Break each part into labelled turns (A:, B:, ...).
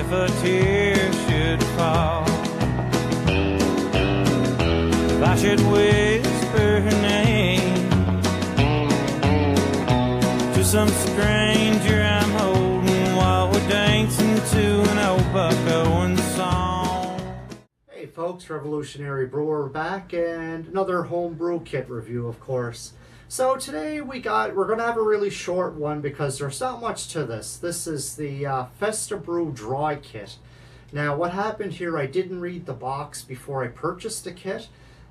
A: if a tear should fall, if I should whisper her name to some stranger I'm holding while we're dancing to an old Buck Owens song.
B: Hey folks, Revolutionary Brewer back, and another homebrew kit review, of course. So today we're gonna have a really short one because there's not much to this. This is the Festabrew Dry kit. Now what happened here, I didn't read the box before I purchased the kit,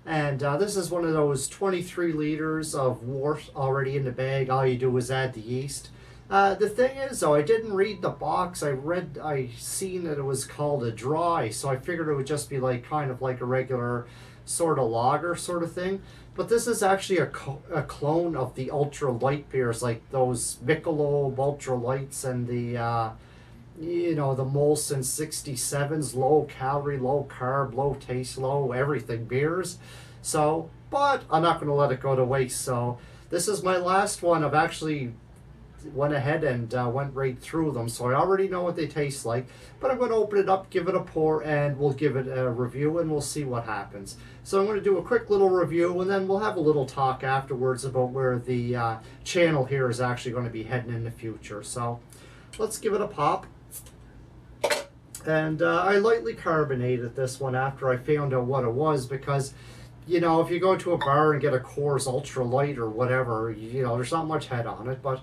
B: and this is one of those 23 liters of wort already in the bag. All you do is add the yeast. The thing is though, I didn't read the box. I seen that it was called a dry, so I figured it would just be like kind of like a regular sort of lager sort of thing. But this is actually a clone of the Ultra Lite beers, like those Michelob Ultra Lights and the you know, the Molson 67s, low calorie, low carb, low taste, low everything beers. So, but I'm not going to let it go to waste. So this is my last one. I've actually went ahead and went right through them, so I already know what they taste like, but I'm going to open it up, give it a pour, and we'll give it a review and we'll see what happens. So I'm going to do a quick little review and then we'll have a little talk afterwards about where the channel here is actually going to be heading in the future. So let's give it a pop. And I lightly carbonated this one after I found out what it was, because you know, if you go to a bar and get a Coors Ultra Lite or whatever, you know, there's not much head on it, but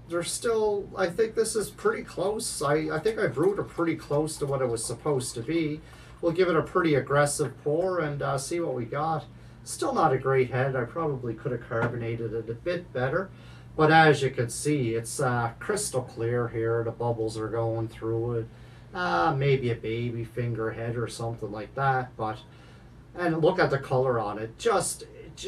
B: there's still, I think this is pretty close. I think I brewed it pretty close to what it was supposed to be. We'll give it a pretty aggressive pour and see what we got. Still not a great head. I probably could have carbonated it a bit better. But as you can see, it's crystal clear here. The bubbles are going through it. Maybe a baby finger head or something like that. But, and look at the color on it.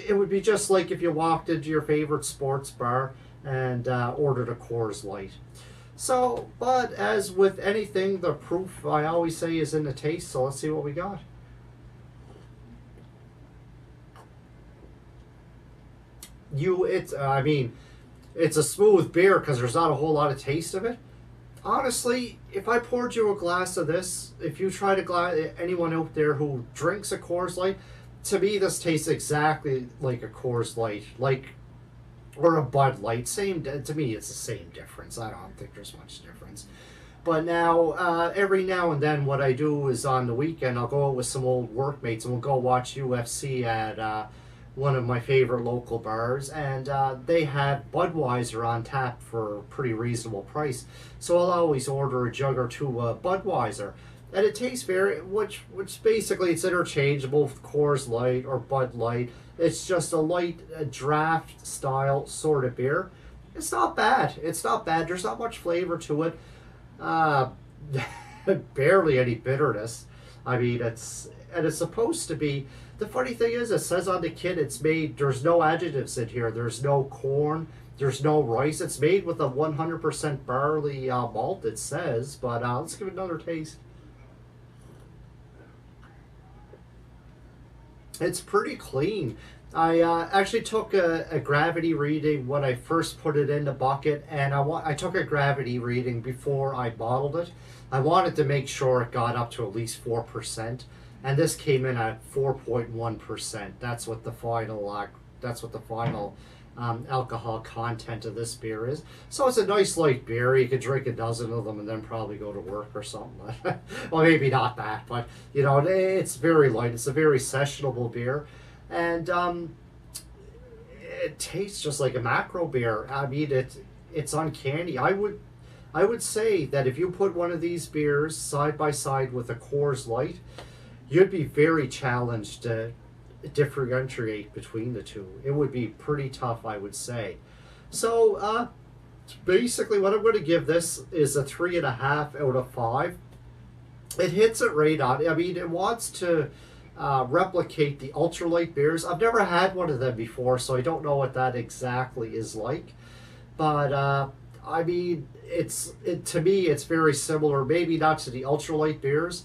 B: It would be just like if you walked into your favorite sports bar and ordered a Coors Light. So, but as with anything, the proof, I always say, is in the taste. So let's see what we got. I mean, it's a smooth beer because there's not a whole lot of taste of it. Honestly, if I poured you a glass of this, if you try to anyone out there who drinks a Coors Light, to me this tastes exactly like a Coors Light, or a Bud Light. Same, to me it's the same difference. I don't think there's much difference. But now, every now and then what I do is on the weekend I'll go out with some old workmates and we'll go watch UFC at one of my favorite local bars, and they have Budweiser on tap for a pretty reasonable price. So I'll always order a jug or two of Budweiser. And it tastes which basically it's interchangeable with Coors Light or Bud Light. It's just a light draft style sort of beer. It's not bad. It's not bad. There's not much flavor to it. Barely any bitterness. I mean, it's supposed to be. The funny thing is, it says on the kit it's made, there's no adjectives in here. There's no corn. There's no rice. It's made with a 100% barley malt, it says. But let's give it another taste. It's pretty clean. I actually took a gravity reading when I first put it in the bucket, and I took a gravity reading before I bottled it. I wanted to make sure it got up to at least 4%, and this came in at 4.1%. That's what the final alcohol content of this beer is. So it's a nice light beer. You could drink a dozen of them and then probably go to work or something. Well, maybe not that, but you know, it's very light. It's a very sessionable beer, and it tastes just like a macro beer. I mean, it's uncanny. I would say that if you put one of these beers side by side with a Coors Light, you'd be very challenged to differentiate between the two. It would be pretty tough, I would say. So basically what I'm going to give this is a 3.5 out of 5. It hits it right on. I mean, it wants to replicate the Ultra Lite beers. I've never had one of them before, so I don't know what that exactly is like, but I mean, to me it's very similar, maybe not to the Ultra Lite beers,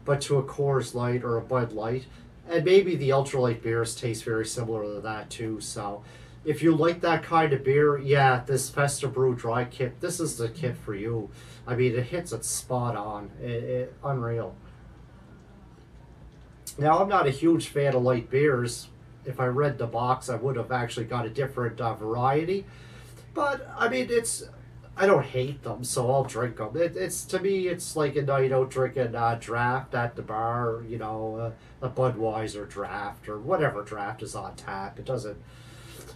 B: but to a Coors Light or a Bud Light. And maybe the Ultra Lite beers taste very similar to that too. So if you like that kind of beer, yeah, this Festabrew Dry kit, this is the kit for you. I mean, it hits it spot on. Unreal. Now, I'm not a huge fan of light beers. If I read the box, I would have actually got a different variety. But, I mean, I don't hate them, so I'll drink them. To me, it's like a night out drinking draft at the bar, you know, a Budweiser draft or whatever draft is on tap. It doesn't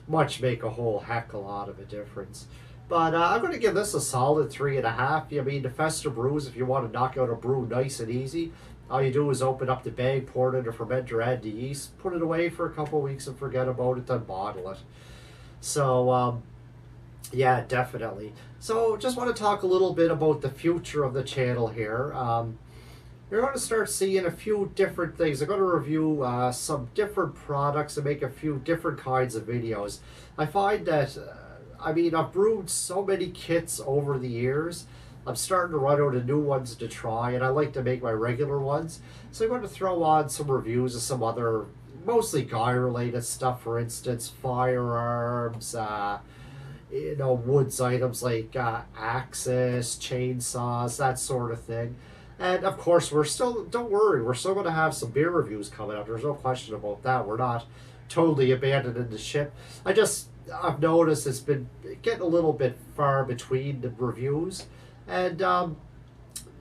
B: much make a whole heck a lot of a difference. But I'm going to give this a solid 3.5. I mean, the Festa brews, if you want to knock out a brew nice and easy, all you do is open up the bag, pour it in a fermenter, add the yeast, put it away for a couple of weeks and forget about it, then bottle it. So, yeah, definitely. So, just want to talk a little bit about the future of the channel here. You're going to start seeing a few different things. I'm going to review some different products and make a few different kinds of videos. I find that, I mean, I've brewed so many kits over the years. I'm starting to run out of new ones to try, and I like to make my regular ones. So I'm going to throw on some reviews of some other, mostly guy-related stuff, for instance, firearms, you know, woods items like axes, chainsaws, that sort of thing. And of course, don't worry, we're still going to have some beer reviews coming out. There's no question about that. We're not totally abandoning the ship. I've noticed it's been getting a little bit far between the reviews. And,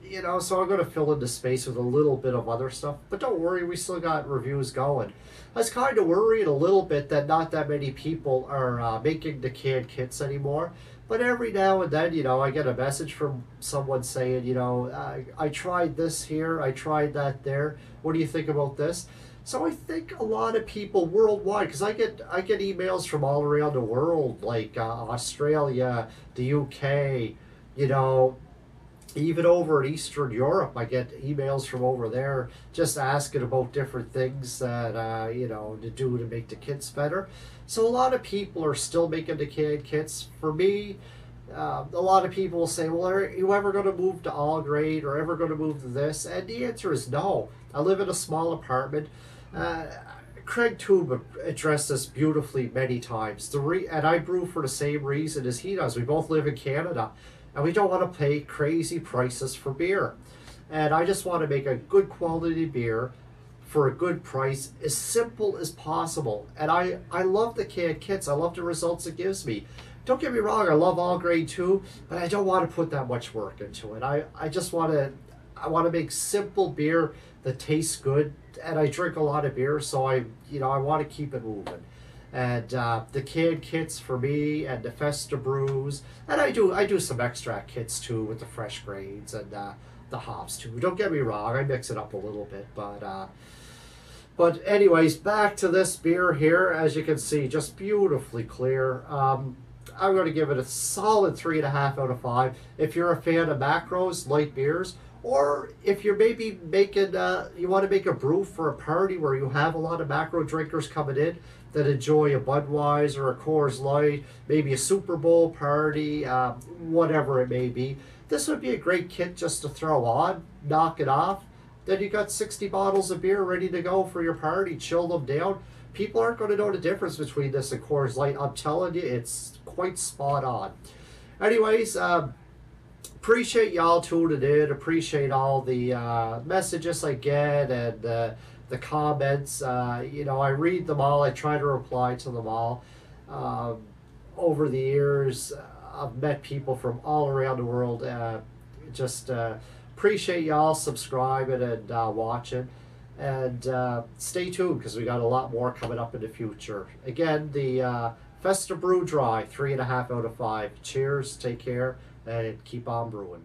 B: you know, so I'm going to fill in the space with a little bit of other stuff. But don't worry, we still got reviews going. I was kind of worried a little bit that not that many people are making the canned kits anymore. But every now and then, you know, I get a message from someone saying, you know, I tried this here, I tried that there. What do you think about this? So I think a lot of people worldwide, because I get emails from all around the world, like Australia, the UK, you know, even over in Eastern Europe, I get emails from over there just asking about different things that, you know, to do to make the kits better. So a lot of people are still making the canned kits. For me, a lot of people will say, well, are you ever going to move to all grade or ever going to move to this? And the answer is no. I live in a small apartment. Craig Tube addressed this beautifully many times. And I brew for the same reason as he does. We both live in Canada. And we don't want to pay crazy prices for beer. And I just want to make a good quality beer for a good price, as simple as possible. And I love the canned kits. I love the results it gives me. Don't get me wrong, I love all grade too, but I don't want to put that much work into it. I just want to make simple beer that tastes good. And I drink a lot of beer, so I want to keep it moving. And the canned kits for me, and the Festa brews, and I do some extract kits too with the fresh grains and the hops too. Don't get me wrong, I mix it up a little bit, but anyways, back to this beer here. As you can see, just beautifully clear. I'm going to give it a solid 3.5 out of 5. If you're a fan of macros, light beers, or if you're maybe making, you want to make a brew for a party where you have a lot of macro drinkers coming in that enjoy a Budweiser, a Coors Lite, maybe a Super Bowl party, whatever it may be. This would be a great kit just to throw on, knock it off. Then you got 60 bottles of beer ready to go for your party. Chill them down. People aren't going to know the difference between this and Coors Light. I'm telling you, it's quite spot on. Anyways, appreciate y'all tuning in. Appreciate all the messages I get and the comments. You know, I read them all. I try to reply to them all. Over the years, I've met people from all around the world. Just appreciate y'all subscribing and watching. And stay tuned, because we got a lot more coming up in the future. Again, the Festabrew Dry, 3.5 out of 5. Cheers, take care, and keep on brewing.